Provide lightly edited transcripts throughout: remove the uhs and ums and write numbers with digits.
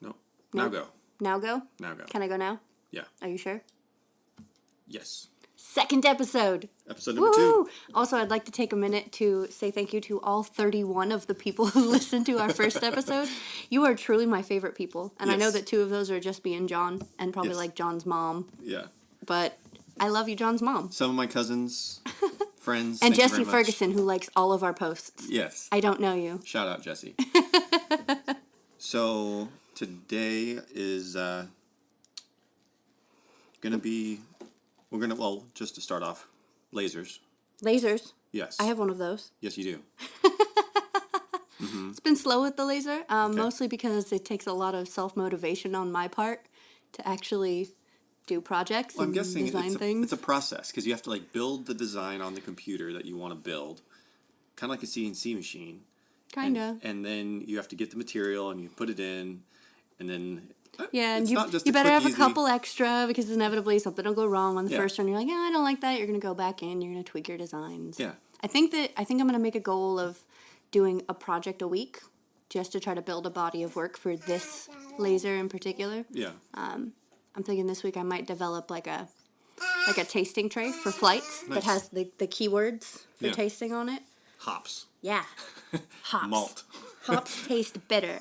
No. Now go. Now go? Now go. Can I go now? Yeah. Are you sure? Yes. Second episode. Episode number 2. Also, I'd like to take a minute to say thank you to all 31 of the people who listened to our first episode. You are truly my favorite people. And I know that 2 of those are just me and John, and probably like John's mom. Yeah. But I love you, John's mom. Some of my cousins, friends. And Jesse Ferguson, who likes all of our posts. Yes. I don't know you. Shout out, Jesse. So, today is going to be... Well, just to start off, lasers. Lasers? Yes. I have one of those. Yes, you do. It's been slow with the laser, mostly because it takes a lot of self-motivation on my part to actually do projects and design things. It's a process, because you have to like build the design on the computer that you want to build, kind of like a CNC machine. Kinda. And then you have to get the material, and you put it in, and then... Yeah, and you better have a couple extra, because inevitably something will go wrong on the first one. You're like, I don't like that. You're going to go back in. You're going to tweak your designs. Yeah. I think I'm going to make a goal of doing a project a week, just to try to build a body of work for this laser in particular. Yeah. I'm thinking this week I might develop like a tasting tray for flights that has the keywords for tasting on it. Hops. Yeah. Hops. Malt. Hops taste bitter.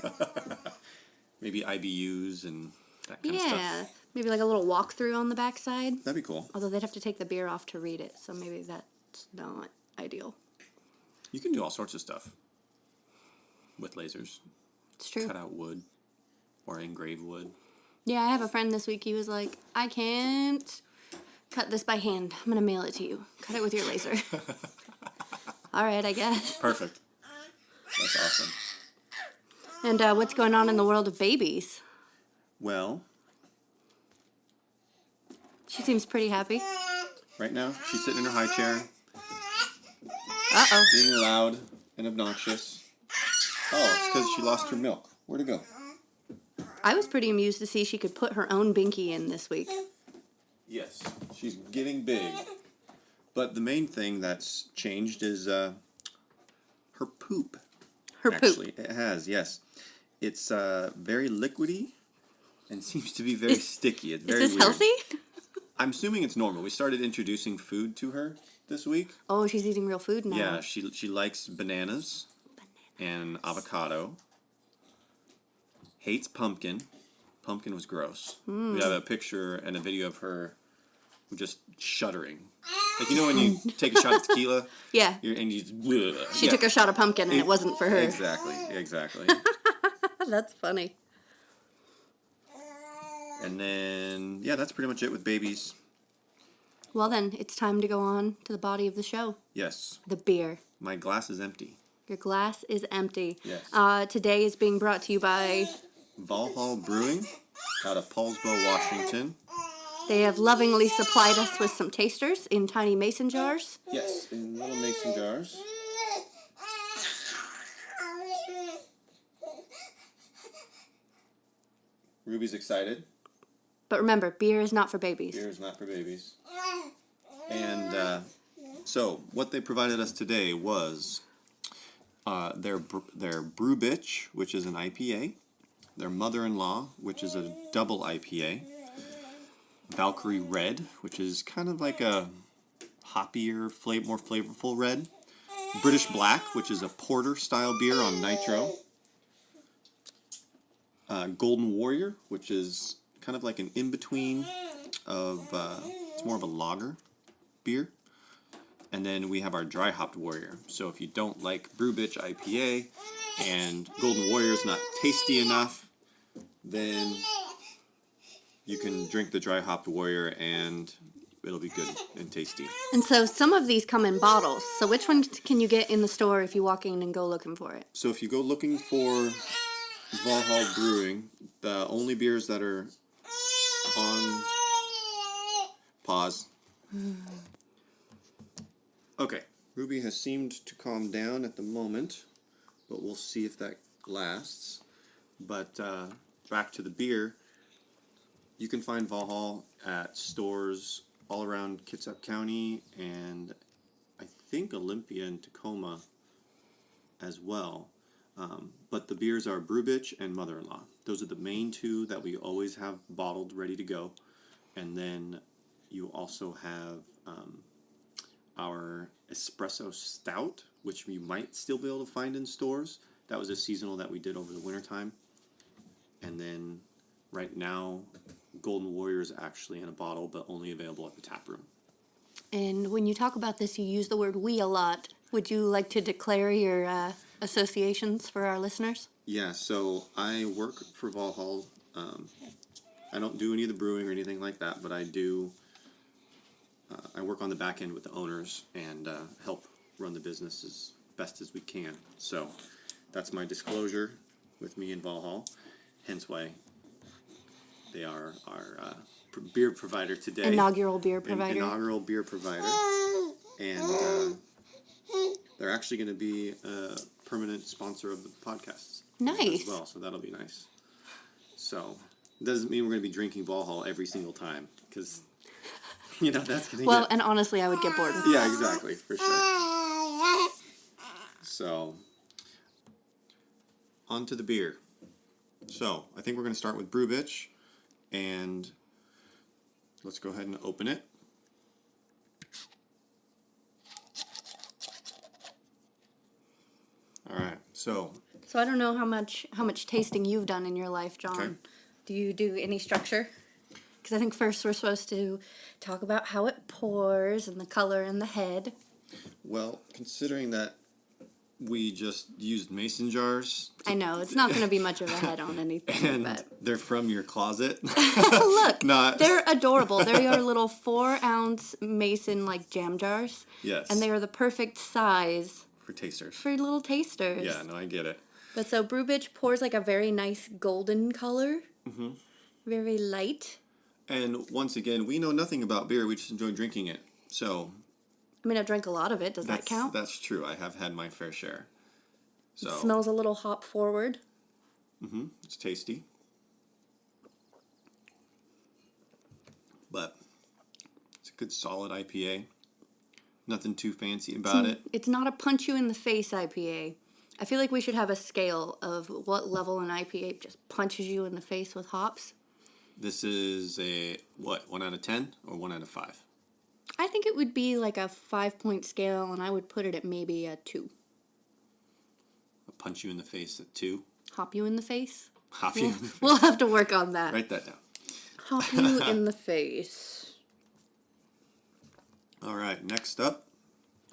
Maybe IBUs and that kind of stuff. Yeah. Maybe like a little walkthrough on the backside. That'd be cool. Although they'd have to take the beer off to read it, so maybe that's not ideal. You can do all sorts of stuff with lasers. It's true. Cut out wood or engrave wood. Yeah, I have a friend this week. He was like, I can't cut this by hand. I'm going to mail it to you. Cut it with your laser. All right, I guess. Perfect. That's awesome. And what's going on in the world of babies? Well, she seems pretty happy. Right now, she's sitting in her high chair. Uh-oh. Being loud and obnoxious. Oh, it's because she lost her milk. Where'd it go? I was pretty amused to see she could put her own binky in this week. Yes, she's getting big. But the main thing that's changed is her poop. Her Actually, poop. It has, yes. It's very liquidy and seems to be very sticky. It's very Is this weird. healthy? I'm assuming it's normal. We started introducing food to her this week. Oh, she's eating real food now. Yeah, she likes bananas and avocado. Hates pumpkin. Pumpkin was gross. We have a picture and a video of her just shuddering. Like, you know when you take a shot of tequila? Yeah. And you just... She took a shot of pumpkin and it wasn't for her. Exactly. That's funny. And then, yeah, that's pretty much it with babies. Well then, it's time to go on to the body of the show. Yes. The beer. My glass is empty. Your glass is empty. Yes. Today is being brought to you by... Valholl Brewing out of Poulsbo, Washington. They have lovingly supplied us with some tasters in tiny mason jars. Yes, in little mason jars. Ruby's excited. But remember, beer is not for babies. Beer is not for babies. And so, what they provided us today was their Brew Bitch, which is an IPA. Their Mother-in-Law, which is a double IPA. Valkyrie Red, which is kind of like a hoppier, more flavorful red. British Black, which is a porter-style beer on nitro. Golden Warrior, which is kind of like an in-between of, it's more of a lager beer. And then we have our Dry Hopped Warrior. So if you don't like Brew Bitch IPA and Golden Warrior is not tasty enough, then you can drink the Dry Hopped Warrior and it'll be good and tasty. And so some of these come in bottles. So which ones can you get in the store if you walk in and go looking for it? So if you go looking for Valholl Brewing. The only beers that are on pause. Okay, Ruby has seemed to calm down at the moment, but we'll see if that lasts. But back to the beer. You can find Valholl at stores all around Kitsap County and I think Olympia and Tacoma as well. But the beers are Brew Bitch and Mother-in-Law. Those are the main two that we always have bottled, ready to go. And then you also have our Espresso Stout, which you might still be able to find in stores. That was a seasonal that we did over the wintertime. And then right now, Golden Warrior is actually in a bottle, but only available at the tap room. And when you talk about this, you use the word we a lot. Would you like to declare your associations for our listeners? Yeah, so I work for Valholl. I don't do any of the brewing or anything like that, but I do. I work on the back end with the owners and help run the business as best as we can. So that's my disclosure with me and Valholl. Hence why they are our beer provider today. Inaugural beer provider. Inaugural beer provider. And they're actually going to be a permanent sponsor of the podcast. Nice. As well, so that'll be nice. So, it doesn't mean we're going to be drinking Valholl every single time, because, that's going to Well, and honestly, I would get bored with that. Yeah, exactly, for sure. So, on to the beer. So, I think we're going to start with Brew Bitch, and let's go ahead and open it. All right, so I don't know how much tasting you've done in your life, John. Okay. Do you do any structure? Because I think first we're supposed to talk about how it pours and the color and the head. Well, considering that we just used mason jars, I know it's not going to be much of a head on anything, and but they're from your closet. look, Not they're adorable. They're your little 4-ounce mason jam jars. Yes. And they are the perfect size for tasters. for little tasters. Yeah, no, I get it. But so Brew Bitch pours a very nice golden color. Mm-hmm. Very light. And once again, we know nothing about beer. We just enjoy drinking it. So I mean, I've drank a lot of it. Does that count? That's true. I have had my fair share. So It smells a little hop forward. Mm-hmm. It's tasty. But it's a good solid IPA. Nothing too fancy about it. It's not a punch you in the face IPA. I feel like we should have a scale of what level an IPA just punches you in the face with hops. This is a, 1 out of 10 or 1 out of 5? I think it would be like a 5-point scale, and I would put it at maybe a 2. A punch you in the face at 2? Hop you in the face? Hop you in the face. We'll have to work on that. Write that down. Hop you in the face. All right, next up,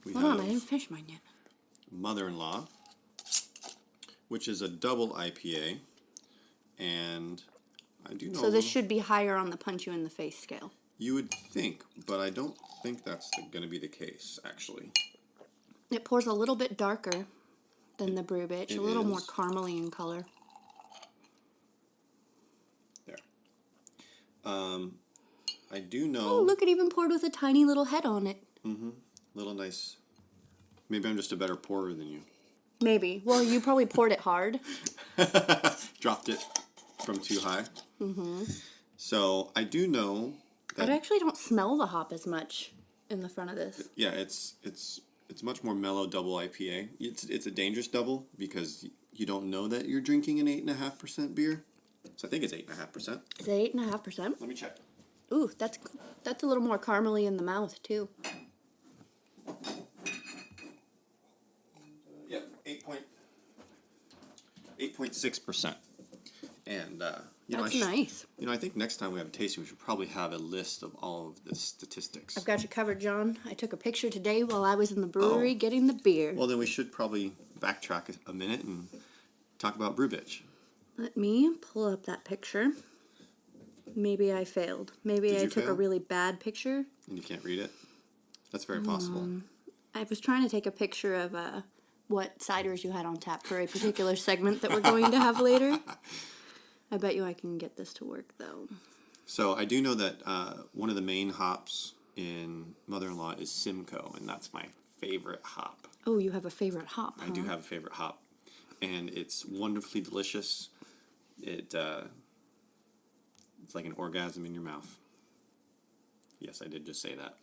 we Hold on, I have didn't finish mine yet. Mother-in-Law, which is a double IPA, and I do know. So this should be higher on the punch you in the face scale. You would think, but I don't think that's going to be the case, actually. It pours a little bit darker than the Brew Bitch, It a little is. more caramely in color. There. I do know. Oh, look, it even poured with a tiny little head on it. Mm-hmm. Little nice. Maybe I'm just a better pourer than you. Maybe. Well, you probably poured it hard. Dropped it from too high. Mm-hmm. So I do know that. I actually don't smell the hop as much in the front of this. Yeah, it's much more mellow double IPA. It's a dangerous double because you don't know that you're drinking an 8.5% beer. So I think it's 8.5%. Is it 8.5%? Let me check. Ooh, that's a little more caramely in the mouth too. Yeah, 8.6%. And That's nice. I think next time we have a tasting, we should probably have a list of all of the statistics. I've got you covered, John. I took a picture today while I was in the brewery getting the beer. Well, then we should probably backtrack a minute and talk about Brew Bitch. Let me pull up that picture. Maybe I failed. Maybe Did I you took a fail? really bad picture. And you can't read it? That's very possible. I was trying to take a picture of what ciders you had on tap for a particular segment that we're going to have later. I bet you I can get this to work, though. So I do know that one of the main hops in Mother-in-Law is Simcoe, and that's my favorite hop. Oh, you have a favorite hop, I do have a favorite hop, and it's wonderfully delicious. It's like an orgasm in your mouth. Yes, I did just say that.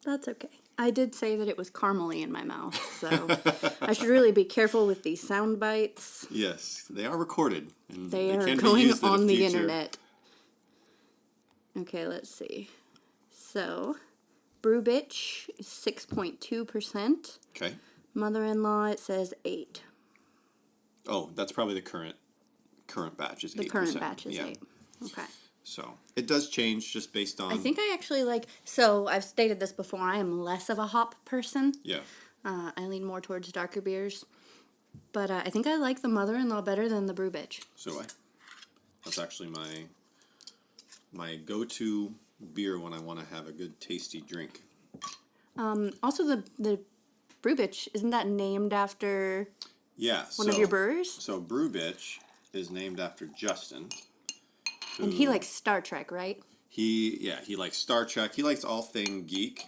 That's okay. I did say that it was caramely in my mouth, so I should really be careful with these sound bites. Yes, they are recorded. And They are can be going used in on the future. internet. Okay, let's see. So, Brew Bitch is 6.2%. Okay. Mother-in-law, it says 8. Oh, that's probably the current batch is 8%. The current batch is 8. Okay. So it does change just based on. I think I actually so I've stated this before, I am less of a hop person. Yeah. I lean more towards darker beers. But I think I like the Mother-in-law better than the Brew Bitch. So do I. That's actually my go-to beer when I want to have a good tasty drink. Also, the Brew Bitch, isn't that named after one of your brewers? So Brew Bitch is named after Justin. And he likes Star Trek, right? He likes Star Trek. He likes all thing geek,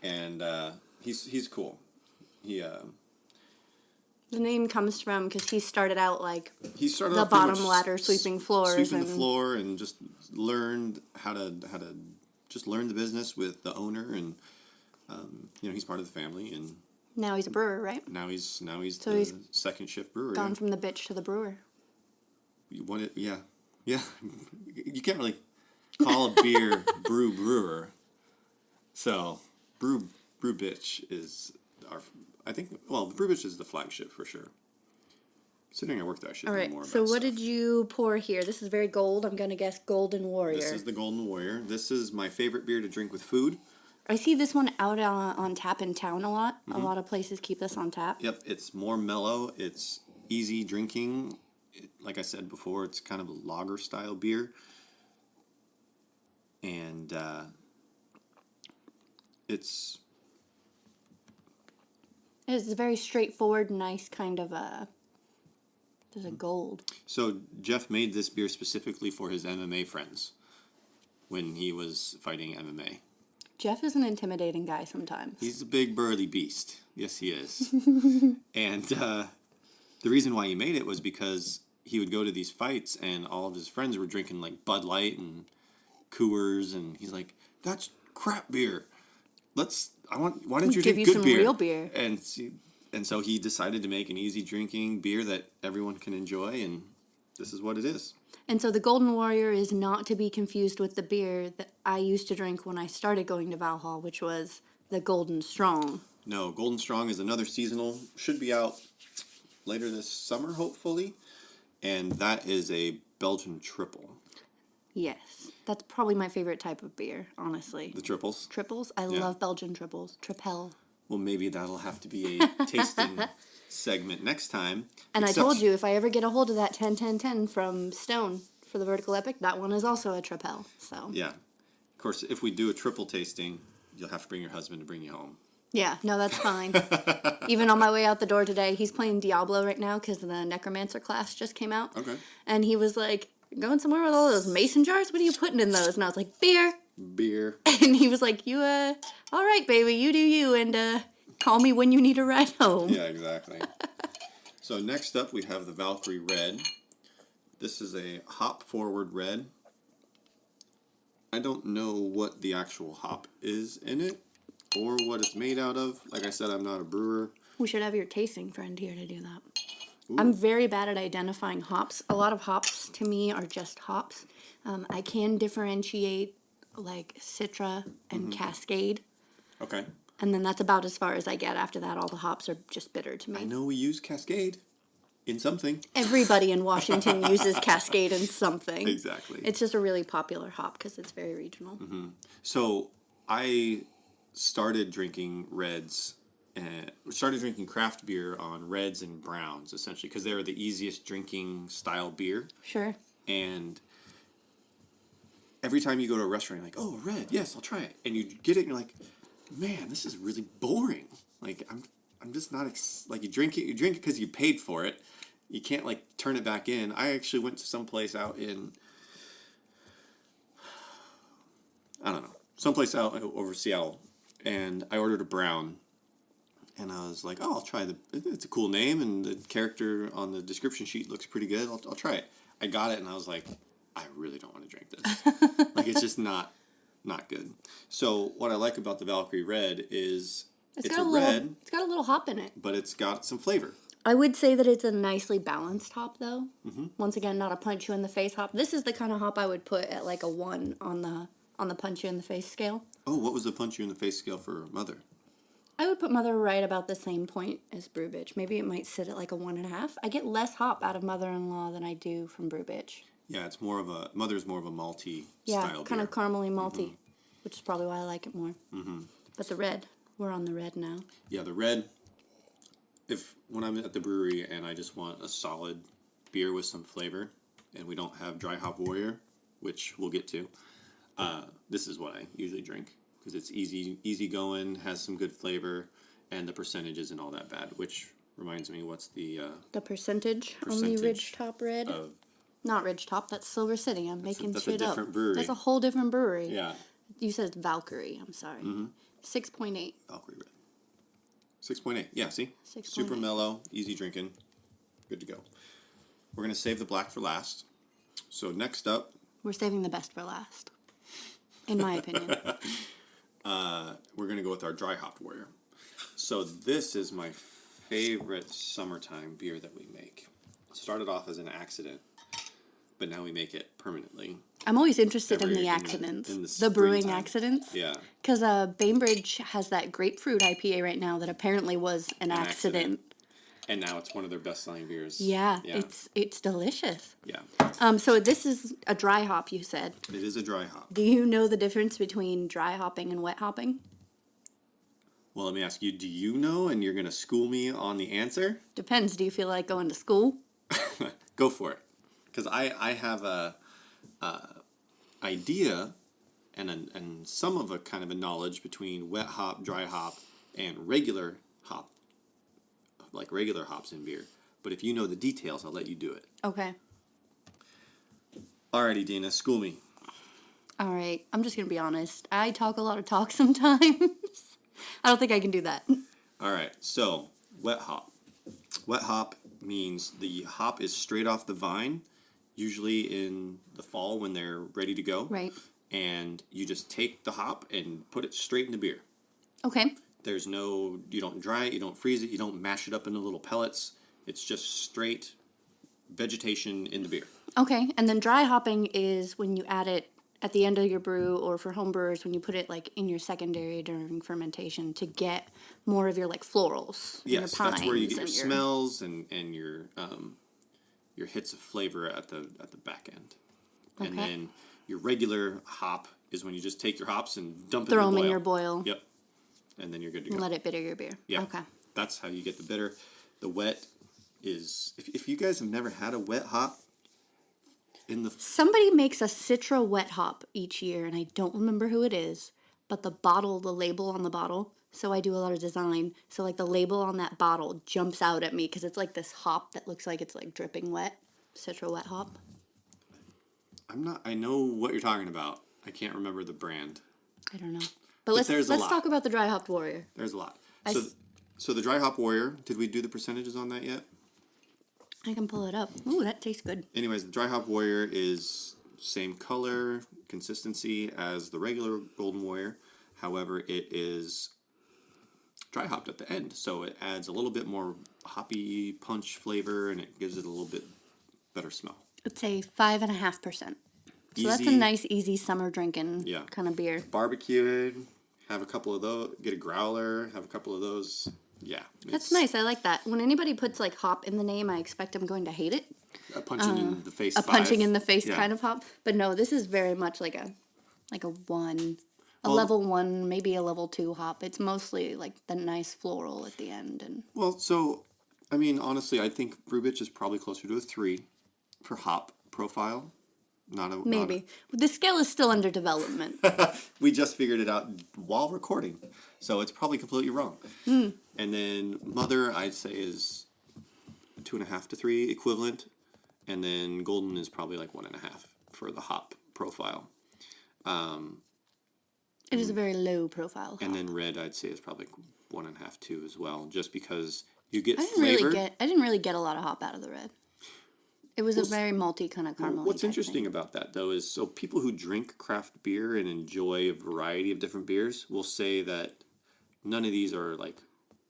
and he's cool. The name comes from because he started out he started the off pretty bottom much ladder, sweeping floors, sweeping the floor, and just learned how to just learn the business with the owner, and he's part of the family, and now he's a brewer, right? now he's So the he's second shift brewer. Gone from the bitch to the brewer. You want it, yeah. You can't really call a beer brewer. So brew bitch is the brew bitch is the flagship for sure. Considering I worked there, I should All know right. more about So what stuff. did you pour here? This is very gold. I'm gonna guess Golden Warrior. This is the Golden Warrior. This is my favorite beer to drink with food. I see this one out on tap in town a lot. Mm-hmm. A lot of places keep this on tap. Yep, it's more mellow. It's easy drinking. Like I said before, it's kind of a lager style beer. And it's a very straightforward, nice kind of there's a gold. So Jeff made this beer specifically for his MMA friends when he was fighting MMA. Jeff is an intimidating guy sometimes. He's a big burly beast. Yes, he is. And the reason why he made it was because he would go to these fights and all of his friends were drinking like Bud Light and Coors, and he's like, "That's crap beer. Why don't you give drink you good some beer?" real beer. And so he decided to make an easy drinking beer that everyone can enjoy, and this is what it is. And so the Golden Warrior is not to be confused with the beer that I used to drink when I started going to Valholl, which was the Golden Strong. No, Golden Strong is another seasonal. Should be out later this summer, hopefully. And that is a Belgian triple. Yes. That's probably my favorite type of beer, honestly. The triples? Triples? I love Belgian triples. Tripel. Well, maybe that'll have to be a tasting segment next time. And I told you, if I ever get a hold of that 10-10-10 from Stone for the Vertical Epic, that one is also a Tripel. So Yeah. Of course, if we do a triple tasting, you'll have to bring your husband to bring you home. Yeah, no, that's fine. Even on my way out the door today, he's playing Diablo right now because the Necromancer class just came out. Okay. And he was like, "Going somewhere with all those mason jars? What are you putting in those?" And I was like, "Beer." Beer. And he was like, "You, all right, baby, you do you, and call me when you need a ride home." Yeah, exactly. So next up, we have the Valkyrie Red. This is a hop-forward red. I don't know what the actual hop is in it or what it's made out of. Like I said, I'm not a brewer. We should have your tasting friend here to do that. Ooh. I'm very bad at identifying hops. A lot of hops, to me, are just hops. I can differentiate, like, Citra and Cascade. Okay. And then that's about as far as I get. After that, all the hops are just bitter to me. I know we use Cascade in something. Everybody in Washington uses Cascade in something. Exactly. It's just a really popular hop because it's very regional. Mm-hmm. So I started drinking reds and started drinking craft beer on reds and browns, essentially, because they were the easiest drinking style beer. Sure. And every time you go to a restaurant, you're like, "Oh, red, yes, I'll try it." And you get it, and you're like, "Man, this is really boring. Like, I'm just not like you drink it because you paid for it. You can't like turn it back in. I actually went to some place out in, I don't know, someplace out over Seattle, and I ordered a brown. And I was like, oh, I'll try it's a cool name, and the character on the description sheet looks pretty good. I'll try it. I got it, and I was like, I really don't want to drink this. Like, it's just not good. So what I like about the Valkyrie Red is it's a red. It's got a little hop in it. But it's got some flavor. I would say that it's a nicely balanced hop, though. Mm-hmm. Once again, not a punch you in the face hop. This is the kind of hop I would put at like a 1 on the punch you in the face scale. Oh, what was the punch you in the face scale for Mother? I would put Mother right about the same point as Brew Bitch. Maybe it might sit at like a 1.5. I get less hop out of Mother-in-Law than I do from Brew Bitch. Yeah, it's more of a Mother's more of a malty style beer. Kind of caramely malty, which is probably why I like it more. Mm-hmm. But the red, we're on the red now. Yeah, the red. When I'm at the brewery and I just want a solid beer with some flavor, and we don't have Dry Hop Warrior, which we'll get to, this is what I usually drink. Because it's easy going, has some good flavor, and the percentage isn't all that bad. Which reminds me, what's the percentage on the Ridge Top Red? Not Ridge Top, that's Silver City. I'm making shit up. That's a different brewery. That's a whole different brewery. Yeah. You said it's Valkyrie. I'm sorry. 6.8. Valkyrie Red. 6.8. Yeah. See. 6.8. Super mellow, easy drinking, good to go. We're gonna save the black for last. So next up, we're saving the best for last, in my opinion. We're going to go with our Dry Hop Warrior. So this is my favorite summertime beer that we make. It started off as an accident, but now we make it permanently. I'm always interested in the accidents. The brewing accidents. Yeah. Because Bainbridge has that grapefruit IPA right now that apparently was an accident. And now it's one of their best-selling beers. Yeah. It's delicious. Yeah. So this is a dry hop, you said. It is a dry hop. Do you know the difference between dry hopping and wet hopping? Well, let me ask you, do you know, and you're going to school me on the answer? Depends. Do you feel like going to school? Go for it. Because I have a idea and some of a kind of a knowledge between wet hop, dry hop, and regular hop. Like regular hops in beer. But if you know the details, I'll let you do it. Okay. Alrighty, Deena, school me. All right. I'm just going to be honest. I talk a lot of talk sometimes. I don't think I can do that. Alright, so wet hop. Wet hop means the hop is straight off the vine, usually in the fall when they're ready to go. Right. And you just take the hop and put it straight in the beer. Okay. You don't dry it, you don't freeze it, you don't mash it up into little pellets. It's just straight vegetation in the beer. Okay, and then dry hopping is when you add it at the end of your brew, or for home brewers, when you put it like in your secondary during fermentation to get more of your like florals. Yes, your that's where you get your smells and your hits of flavor at the back end. Okay. And then your regular hop is when you just take your hops and dump Throw them in your boil. Yep. And then you're good to go. Let it bitter your beer. Yeah. Okay. That's how you get the bitter. The wet is, if you guys have never had a wet hop, somebody makes a Citra wet hop each year, and I don't remember who it is, but the label on the bottle, so I do a lot of design, so like the label on that bottle jumps out at me because it's like this hop that looks like it's like dripping wet. Citra wet hop. I know what you're talking about. I can't remember the brand. I don't know. But let's talk about the Dry Hop Warrior. There's a lot. So the Dry Hop Warrior, did we do the percentages on that yet? I can pull it up. Ooh, that tastes good. Anyways, the Dry Hop Warrior is same color, consistency as the regular Golden Warrior. However, it is dry hopped at the end, so it adds a little bit more hoppy punch flavor, and it gives it a little bit better smell. It's a 5.5%. So that's a nice, easy summer drinking kind of beer. Barbecued, have a couple of those, get a growler, have a couple of those. Yeah. That's nice. I like that. When anybody puts like hop in the name, I expect I'm going to hate it. A punching in the face. Punching in the face kind of hop. But no, this is very much like a level 1, maybe a level 2 hop. It's mostly like the nice floral at the end. And I mean, honestly, I think Brew Bitch is probably closer to a 3 for hop profile. Maybe. The scale is still under development. We just figured it out while recording. So it's probably completely wrong. And then Mother, I'd say, is 2.5 to 3 equivalent. And then Golden is probably like 1.5 for the hop profile. It is a very low profile hop. And then Red, I'd say, is probably 1.5, 2 as well, just because you get I flavor. didn't really get a lot of hop out of the Red. It was a very malty kind of caramel. What's interesting about that, though, is so people who drink craft beer and enjoy a variety of different beers will say that none of these are like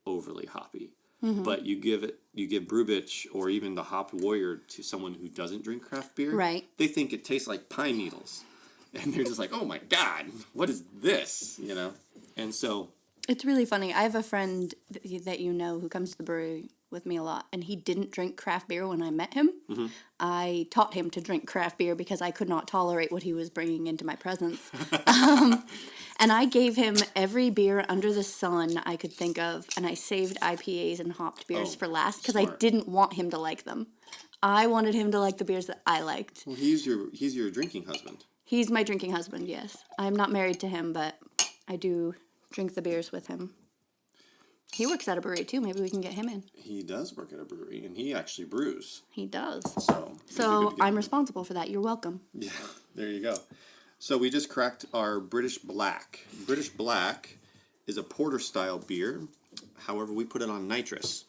overly hoppy. But you give Brew Bitch or even the Hopped Warrior to someone who doesn't drink craft beer, Right? They think it tastes like pine needles, and they're just like, "Oh my god, what is this?" You know, and so It's really funny. I have a friend that you know who comes to the brewery with me a lot, and he didn't drink craft beer when I met him. I taught him to drink craft beer because I could not tolerate what he was bringing into my presence. And I gave him every beer under the sun I could think of, and I saved IPAs and hopped beers for last because I smart. didn't want him to like them. I wanted him to like the beers that I liked. well, he's your drinking husband. He's my drinking husband, yes. I'm not married to him, but I do drink the beers with him. He works at a brewery too. Maybe we can get him in. He does work at a brewery, and he actually brews. He does. So it'd be good So to get I'm him. responsible for that. You're welcome. Yeah, there you go. So we just cracked our British Black. British Black is a porter style beer. However, we put it on nitrous.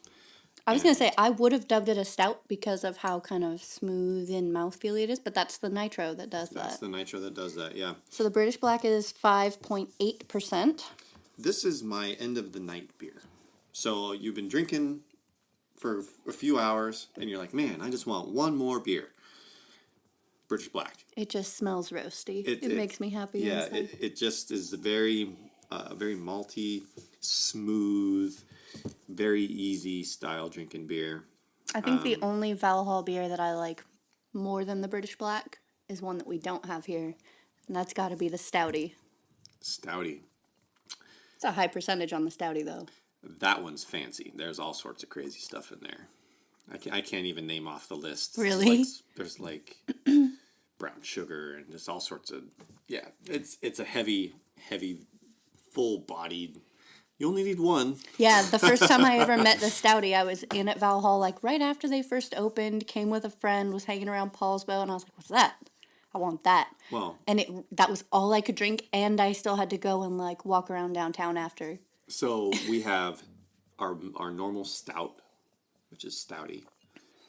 I was going to say, I would have dubbed it a stout because of how kind of smooth and mouthfeely it is, but that's the nitro that does That's that. the nitro that does that, yeah. So the British Black is 5.8%. This is my end of the night beer. So you've been drinking for a few hours, and you're like, man, I just want one more beer. British Black. It just smells roasty. It makes me happy. Yeah, inside. it just is a very malty, smooth, very easy style drinking beer. I think the only Valholl beer that I like more than the British Black is one that we don't have here, and that's got to be the Stouty. Stouty. It's a high percentage on the Stouty, though. That one's fancy. There's all sorts of crazy stuff in there. I can't even name off the list. Really? There's like brown sugar and just all sorts of, yeah. It's a heavy, full-bodied. You only need one. Yeah, the first time I ever met the Stouty, I was in at Valholl, like right after they first opened, came with a friend, was hanging around Poulsbo, and I was like, what's that? I want that. Well, And that was all I could drink, and I still had to go and like walk around downtown after. so we have our normal stout, which is Stouty,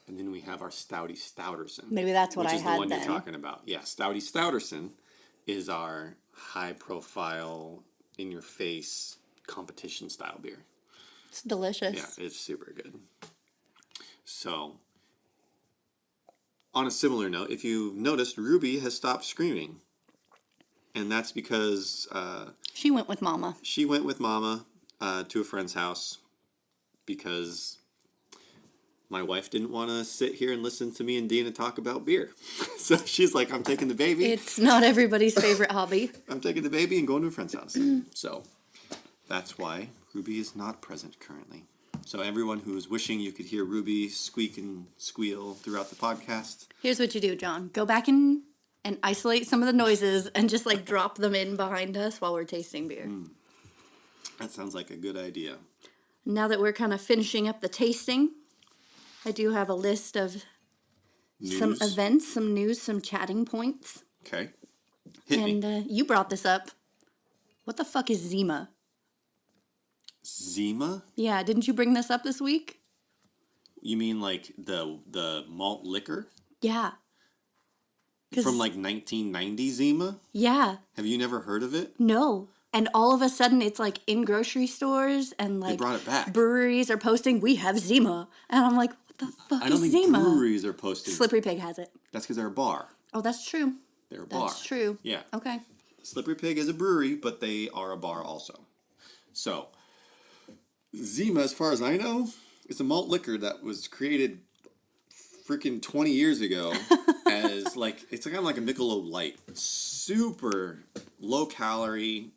and then we have our Stouty Stouterson. Maybe that's what which I is had the one then. you're talking about. Yeah, Stouty Stouterson is our high-profile, in-your-face competition style beer. It's delicious. Yeah, it's super good. So, on a similar note, if you've noticed, Ruby has stopped screaming. And that's because She went with Mama. she went with Mama to a friend's house because my wife didn't want to sit here and listen to me and Deena talk about beer. So she's like, I'm taking the baby. It's not everybody's favorite hobby. I'm taking the baby and going to a friend's house. So that's why Ruby is not present currently. So everyone who is wishing you could hear Ruby squeak and squeal throughout the podcast, Here's what you do, John. Go back and isolate some of the noises and just like drop them in behind us while we're tasting beer. that sounds like a good idea. Now that we're kind of finishing up the tasting, I do have a list of some News? events, some news, some chatting points. Okay. Hit me. And you brought this up. What the fuck is Zima? Zima? Yeah, didn't you bring this up this week? You mean like the malt liquor? Yeah. 'Cause- From like 1990 Zima? Yeah. Have you never heard of it? No. And all of a sudden it's like in grocery stores and like brought it back. breweries are posting, we have Zima. And I'm like, what the fuck I don't is think Zima? breweries are posting. Slippery Pig has it. That's because they're a bar. Oh, that's true. They're a bar. That's true. Yeah. Okay. Slippery Pig is a brewery, but they are a bar also. So, Zima, as far as I know, is a malt liquor that was created freaking 20 years ago as like, it's kind of like a Michelob Light. Super low calorie,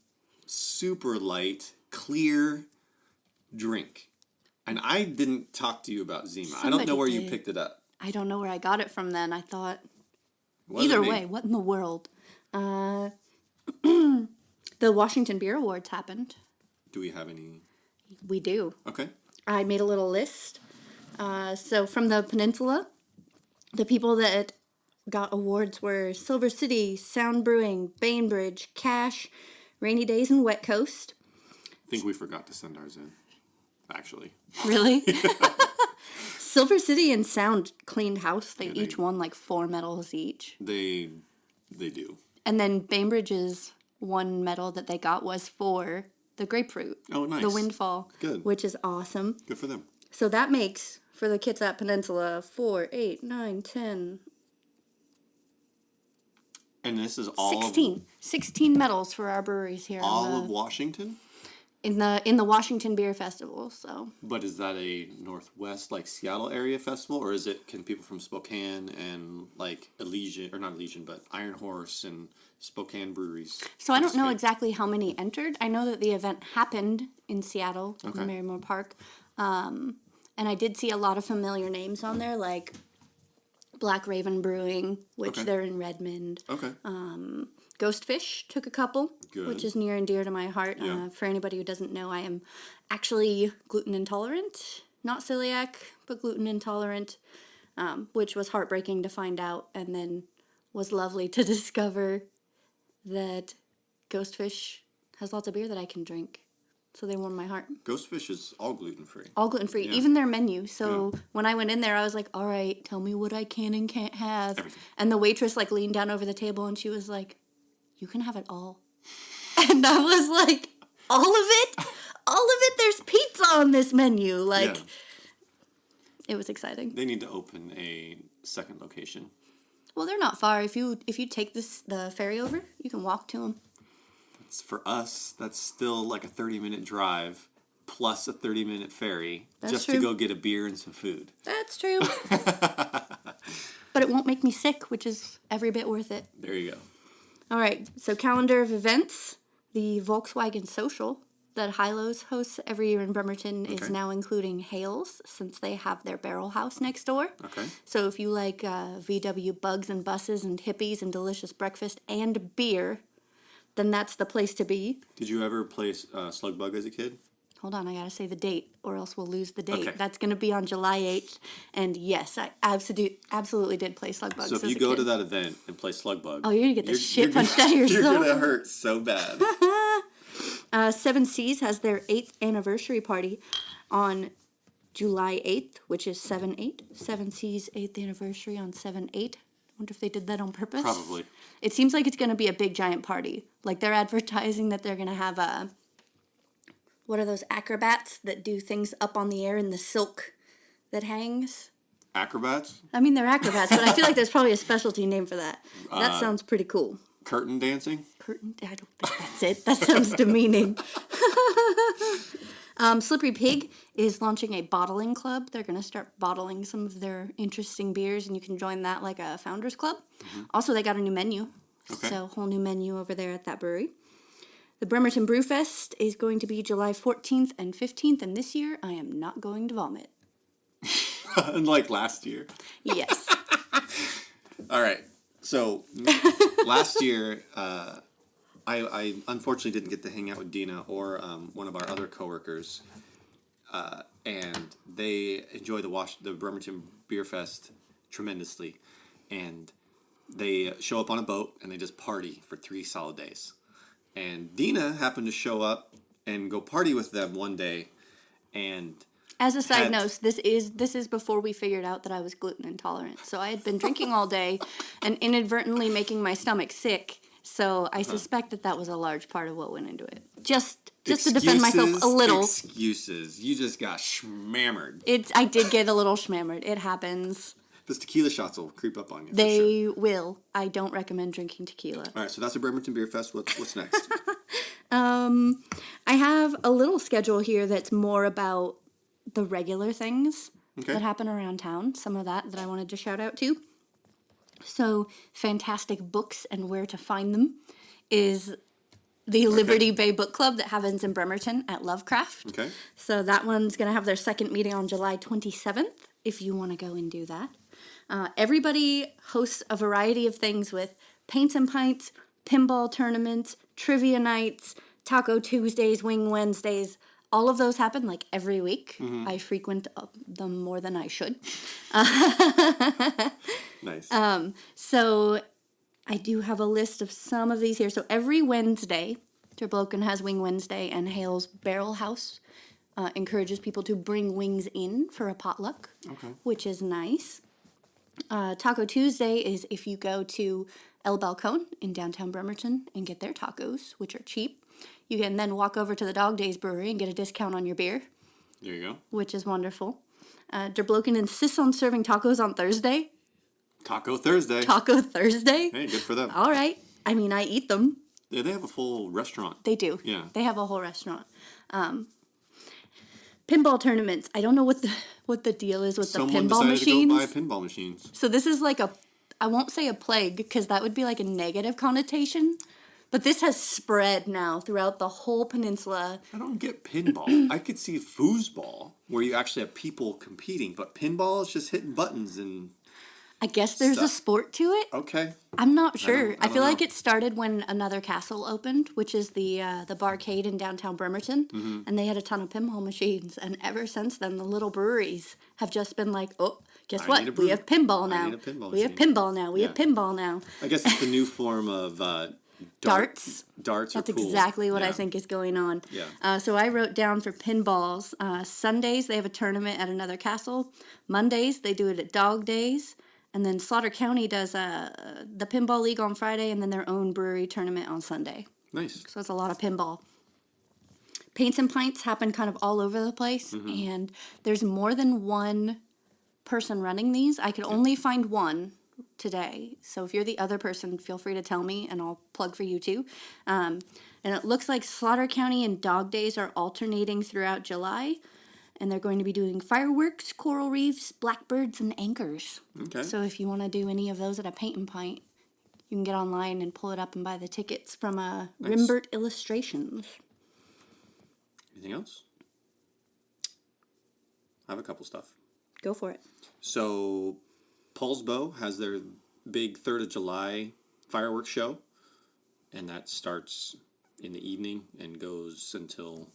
super light, clear drink. And I didn't talk to you about Zima. I don't know Somebody where you did. picked it up. I don't know where I got it from then. I thought, Wasn't either me. way, what in the world? The Washington Beer Awards happened. Do we have any? We do. Okay. I made a little list. So from the peninsula, the people that got awards were Silver City, Sound Brewing, Bainbridge, Cache, Rainy Days, and Wet Coast. I think we forgot to send ours in, actually. Really? Silver City and Sound cleaned house. They Yeah, each won like 4 medals each. They do. And then Bainbridge's one medal that they got was for the grapefruit. Oh, nice. The windfall. Good. Which is awesome. Good for them. So that makes, for the kids at Peninsula, 4, 8, 9, 10, And this is all 16. 16 medals for our breweries here. all of Washington? In the Washington Beer Festival, so. But is that a Northwest, like Seattle area festival, or can people from Spokane and like Elysian, or not Elysian, but Iron Horse and Spokane breweries? So I don't know participate? exactly how many entered. I know that the event happened in Seattle, Okay. in Marymore Park. And I did see a lot of familiar names on there, like Black Raven Brewing, which Okay. they're in Redmond. Okay. Ghostfish took a couple, Good. which is near and dear to my heart. Yeah. For anybody who doesn't know, I am actually gluten intolerant. Not celiac, but gluten intolerant, which was heartbreaking to find out, and then was lovely to discover that Ghostfish has lots of beer that I can drink. So they warmed my heart. Ghostfish is all gluten free. All gluten-free, Yeah. even their menu. So when I went in there, I was like, all right, tell me what I can and can't have. Everything. And the waitress like leaned down over the table and she was like, you can have it all. And I was like, all of it? All of it? There's pizza on this menu. Like, Yeah. It was exciting. They need to open a second location. Well, they're not far. If you take the ferry over, you can walk to them. For us, that's still like a 30-minute drive plus a 30-minute ferry That's just true. to go get a beer and some food. That's true. But it won't make me sick, which is every bit worth it. There you go. All right, so calendar of events. The Volkswagen Social that Hilo's hosts every year in Bremerton is Okay. now including Hales, since they have their barrel house next door. Okay. So if you like VW bugs and buses and hippies and delicious breakfast and beer, then that's the place to be. Did you ever play Slug Bug as a kid? Hold on, I gotta say the date, or else we'll lose the date. Okay. That's gonna be on July 8th. And yes, I absolutely did play Slug Bugs So if as you a go kid. to that event and play Slug Bug, Oh, you're gonna get the shit gonna- punched out of yourself. You're gonna hurt so bad. Seven Seas has their 8th anniversary party on July 8th, which is 7/8. Seven Seas 8th anniversary on 7/8. Wonder if they did that on purpose. Probably. It seems like it's going to be a big giant party. Like they're advertising that they're going to have what are those acrobats that do things up on the air in the silk that hangs? Acrobats? I mean, they're acrobats, but I feel like there's probably a specialty name for that. That sounds pretty cool. Curtain dancing? Curtain? I don't think that's it. That sounds demeaning. Slippery Pig is launching a bottling club. They're going to start bottling some of their interesting beers, and you can join that like a founders club. Also, they got a new menu. Okay. So, whole new menu over there at that brewery. The Bremerton Brew Fest is going to be July 14th and 15th, and this year I am not going to vomit. Unlike last year. Yes. All right. So last year, I unfortunately didn't get to hang out with Deena or one of our other coworkers, and they enjoy the Bremerton Beer Fest tremendously, and they show up on a boat and they just party for 3 solid days. And Deena happened to show up and go party with them one day, and As a side had- note, this is before we figured out that I was gluten intolerant. So I had been drinking all day and inadvertently making my stomach sick. So I suspect that was a large part of what went into it. Just to defend myself a little. Excuses. You just got schmammered. I did get a little schmammered. It happens. Those tequila shots will creep up on you. They will. I don't recommend drinking tequila. All right, so that's the Bremerton Beer Fest. What's next? I have a little schedule here that's more about the regular things Okay. that happen around town. Some of that I wanted to shout out to. So, fantastic books and where to find them is the Liberty Bay Book Club that happens in Bremerton at Lovecraft. Okay. So that one's going to have their second meeting on July 27th, if you want to go and do that. Everybody hosts a variety of things with paints and pints, pinball tournaments, trivia nights, Taco Tuesdays, Wing Wednesdays, all of those happen like every week. I frequent them more than I should. Nice. So I do have a list of some of these here. So every Wednesday, Terbloken has Wing Wednesday, and Hale's Barrel House encourages people to bring wings in for a potluck, which is nice. Taco Tuesday is if you go to El Balcon in downtown Bremerton and get their tacos, which are cheap. You can then walk over to the Dog Days Brewery and get a discount on your beer. There you go. Which is wonderful. Terbloken insists on serving tacos on Thursday. Taco Thursday. Taco Thursday? Hey, good for them. All right. I mean, I eat them. Yeah, they have a full restaurant. They do. Yeah. They have a whole restaurant. Pinball tournaments. I don't know what the deal is with the pinball machines. Someone decided to go buy pinball machines. So this is like I won't say a plague because that would be like a negative connotation. But this has spread now throughout the whole peninsula. I don't get pinball. I could see foosball, where you actually have people competing, but pinball is just hitting buttons and... I guess there's a sport to it. Okay. I'm not sure. I I feel don't like know. it started when Another Castle opened, which is the barcade in downtown Bremerton, and they had a ton of pinball machines. And ever since then, the little breweries have just been like, oh, guess what? We have pinball now. need a pinball We have machine. pinball now. We have pinball now. I guess it's the new form of Darts. Darts are That's cool. exactly what I Yeah. think is going on. Yeah. So I wrote down for pinballs. Sundays, they have a tournament at Another Castle. Mondays, they do it at Dog Days. And then Slaughter County does the Pinball League on Friday and then their own brewery tournament on Sunday. Nice. So it's a lot of pinball. Paints and Pints happen kind of all over the place. And there's more than one person running these. I could only find one today. So if you're the other person, feel free to tell me and I'll plug for you too. And it looks like Slaughter County and Dog Days are alternating throughout July. And they're going to be doing fireworks, coral reefs, blackbirds, and anchors. Okay. So if you want to do any of those at a Paint and Pint, you can get online and pull it up and buy the tickets from Rimbert Illustrations. Anything else? I have a couple stuff. Go for it. So, Poulsbo has their big 3rd of July fireworks show. And that starts in the evening and goes until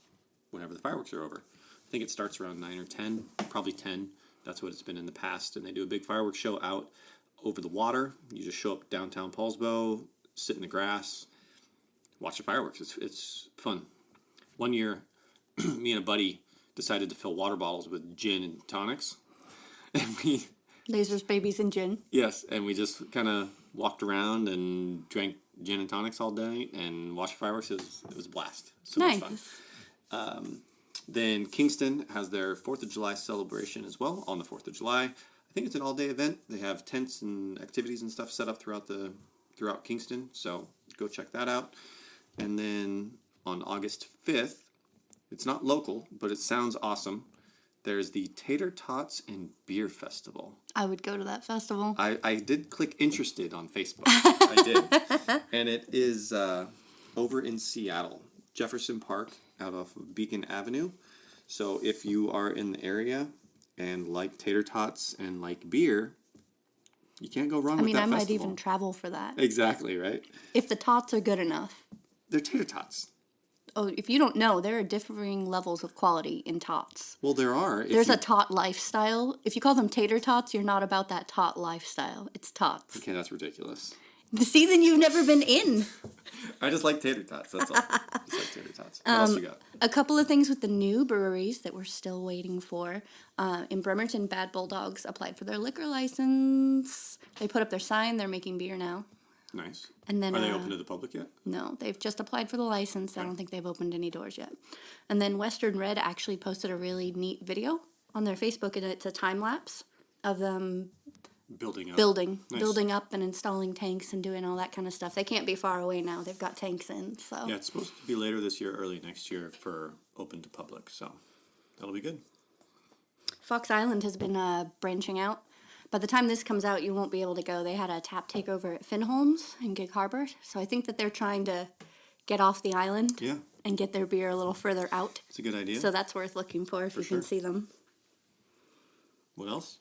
whenever the fireworks are over. I think it starts around 9 or 10, probably 10. That's what it's been in the past. And they do a big fireworks show out over the water. You just show up downtown Poulsbo, sit in the grass, watch the fireworks. It's fun. One year, me and a buddy decided to fill water bottles with gin and tonics. And Lasers, babies, and gin. Yes, and we just kind of walked around and drank gin and tonics all day and watched fireworks. It was a blast. So much fun. Then Kingston has their 4th of July celebration as well on the 4th of July. I think it's an all-day event. They have tents and activities and stuff set up throughout Kingston, so go check that out. And then on August 5th, it's not local, but it sounds awesome. There's the Tater Tots and Beer Festival. I would go to that festival. I did click interested on Facebook. I did. And it is over in Seattle, Jefferson Park, out off of Beacon Avenue. So if you are in the area and like tater tots and like beer, you can't go wrong with that festival. I might even travel for that. Exactly, right? If the tots are good enough. They're tater tots. Oh, if you don't know, there are differing levels of quality in tots. Well, there are. There's a tot lifestyle. If you call them tater tots, you're not about that tot lifestyle. It's tots. Okay, that's ridiculous. See, then you've never been in. I just like tater tots, that's all. I just like tater tots. What else you got? A couple of things with the new breweries that we're still waiting for. In Bremerton, Bad Bulldogs applied for their liquor license. They put up their sign. They're making beer now. Nice. And then, are they open to the public yet? No, they've just applied for the license. I don't think they've opened any doors yet. And then Western Red actually posted a really neat video on their Facebook, and it's a time lapse of them building up and installing tanks and doing all that kind of stuff. They can't be far away now. They've got tanks in. So yeah, it's supposed to be later this year, early next year for open to public. So that'll be good. Fox Island has been branching out. By the time this comes out, you won't be able to go. They had a tap takeover at Finholmes in Gig Harbor. So I think that they're trying to get off the island and get their beer a little further out. It's a good idea. So that's worth looking for if you can see them. What else?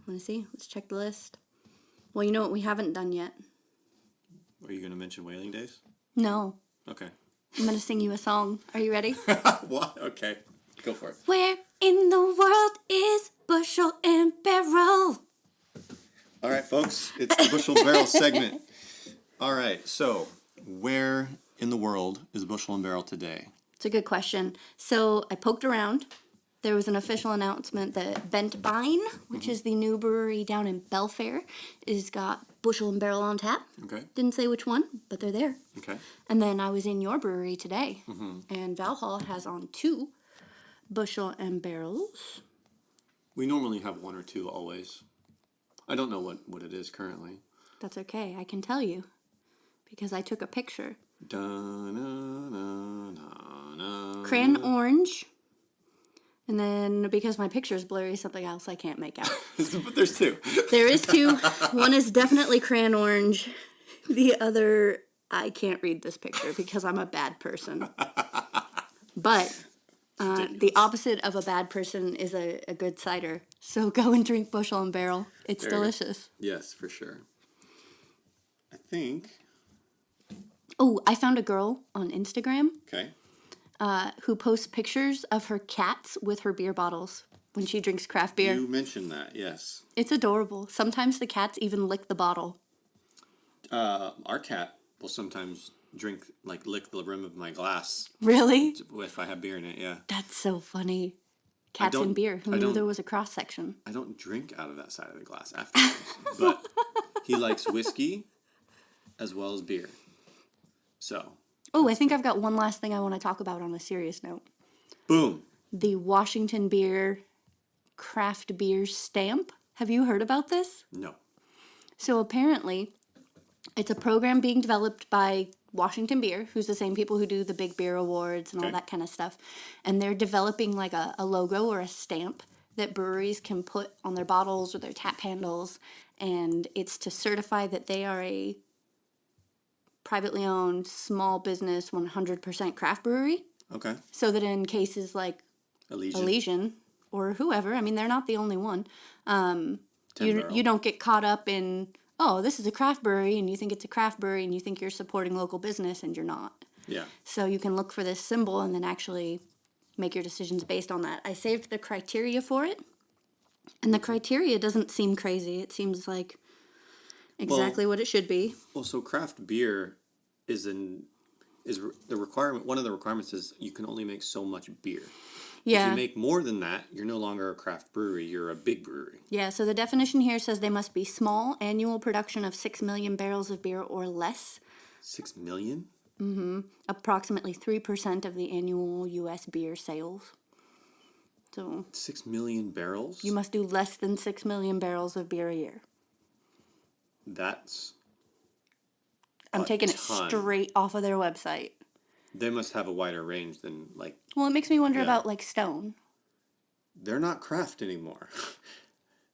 Want to see? Let's check the list. Well, you know what we haven't done yet? Are you going to mention Whaling Days? No. Okay. I'm going to sing you a song. Are you ready? What? Okay. Go for it. Where in the world is Bushel and Barrel? All right, folks. It's the Bushel and Barrel segment. All right. So, where in the world is Bushel and Barrel today? It's a good question. So I poked around. There was an official announcement that Bent Bine, which is the new brewery down in Belfair, is got Bushel and Barrel on tap. Okay. Didn't say which one, but they're there. Okay. And then I was in your brewery today, and Valholl has on 2 Bushel and Barrels. We normally have 1 or 2 always. I don't know what it is currently. That's okay, I can tell you, because I took a picture. Cran orange, and then because my picture is blurry, something else I can't make out. But there's 2. There is 2. One is definitely cran orange. The other, I can't read this picture because I'm a bad person. But the opposite of a bad person is a good cider. So go and drink Bushel and Barrel. It's delicious. Yes, for sure. I think. Oh, I found a girl on Instagram Okay. who posts pictures of her cats with her beer bottles when she drinks craft beer. You mentioned that, yes. It's adorable. Sometimes the cats even lick the bottle. Our cat will sometimes lick the rim of my glass Really? if I have beer in it, yeah. That's so funny. Cats and beer. Who knew there was a cross section? I don't drink out of that side of the glass afterwards. But he likes whiskey as well as beer. So. Oh, I think I've got one last thing I want to talk about on a serious note. Boom. The Washington Beer craft beer stamp. Have you heard about this? No. So apparently, it's a program being developed by Washington Beer, who's the same people who do the big beer awards and all that kind of stuff. And they're developing like a logo or a stamp that breweries can put on their bottles or their tap handles. And it's to certify that they are a privately owned, small business, 100% craft brewery. Okay. So that in cases like Elysian or whoever, I mean, they're not the only one, you don't get caught up in, oh, this is a craft brewery, and you think it's a craft brewery, and you think you're supporting local business, and you're not. Yeah. So you can look for this symbol and then actually make your decisions based on that. I saved the criteria for it, and the criteria doesn't seem crazy. It seems like exactly what it should be. Well, so craft beer is the requirement. One of the requirements is you can only make so much beer. Yeah. If you make more than that, you're no longer a craft brewery. You're a big brewery. Yeah, so the definition here says they must be small, annual production of 6 million barrels of beer or less. 6 million? Mm-hmm. Approximately 3% of the annual U.S. beer sales. So 6 million barrels? You must do less than 6 million barrels of beer a year. That's I'm taking it straight off of their website. They must have a wider range than, like... Well, it makes me wonder about, like, Stone. They're not craft anymore.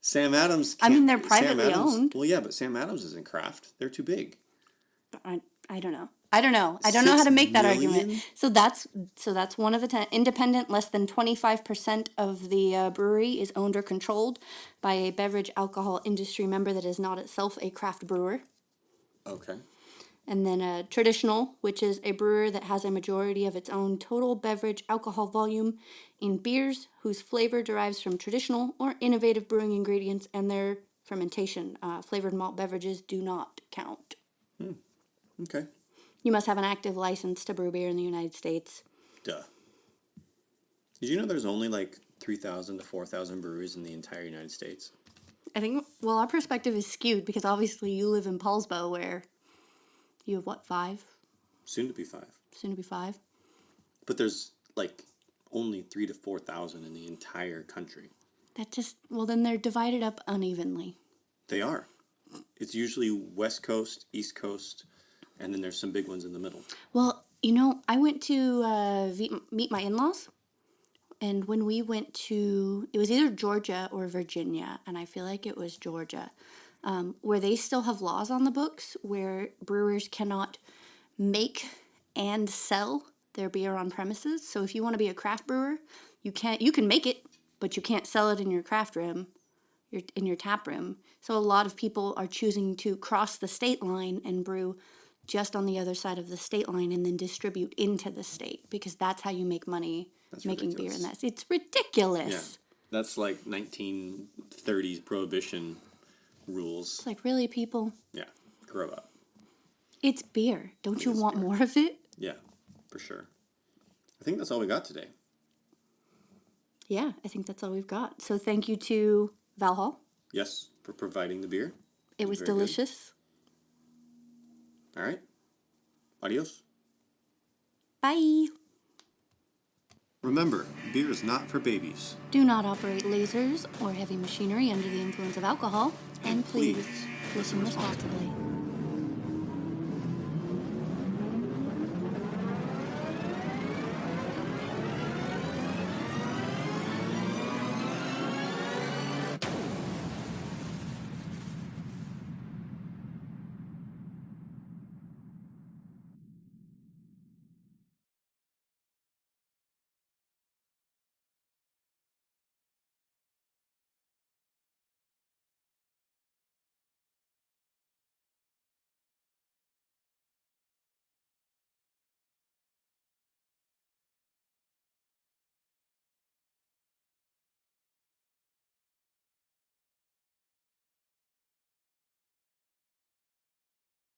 Sam Adams... I mean, they're privately owned. Well, yeah, but Sam Adams isn't craft. They're too big. I don't know. I don't know how to make that argument. So that's one of the independent. Less than 25% of the brewery is owned or controlled by a beverage alcohol industry member that is not itself a craft brewer. Okay. And then a traditional, which is a brewer that has a majority of its own total beverage alcohol volume in beers whose flavor derives from traditional or innovative brewing ingredients and their fermentation. Flavored malt beverages do not count. Okay. You must have an active license to brew beer in the United States. Duh. Did you know there's only like 3,000 to 4,000 breweries in the entire United States? I think, well, our perspective is skewed because obviously you live in Poulsbo where you have, what, 5? Soon to be 5. Soon to be 5. But there's like only 3,000 to 4,000 in the entire country. Well, then they're divided up unevenly. They are. It's usually West Coast, East Coast, and then there's some big ones in the middle. Well, I went to meet my in-laws, and when we went to, it was either Georgia or Virginia, and I feel like it was Georgia, where they still have laws on the books where brewers cannot make and sell their beer on premises. So if you want to be a craft brewer, you can make it, but you can't sell it in your craft room, in your tap room. So a lot of people are choosing to cross the state line and brew just on the other side of the state line and then distribute into the state, because that's how you make money making beer in that. It's ridiculous. Yeah. That's like 1930s prohibition rules. It's like, really, people? Yeah, grow up. It's beer. Don't you want more of it? Yeah, for sure. I think that's all we got today. Yeah, I think that's all we've got. So thank you to Valholl. Yes, for providing the beer. It was delicious. All right. Adios. Bye. Remember, beer is not for babies. Do not operate lasers or heavy machinery under the influence of alcohol. And please listen responsibly.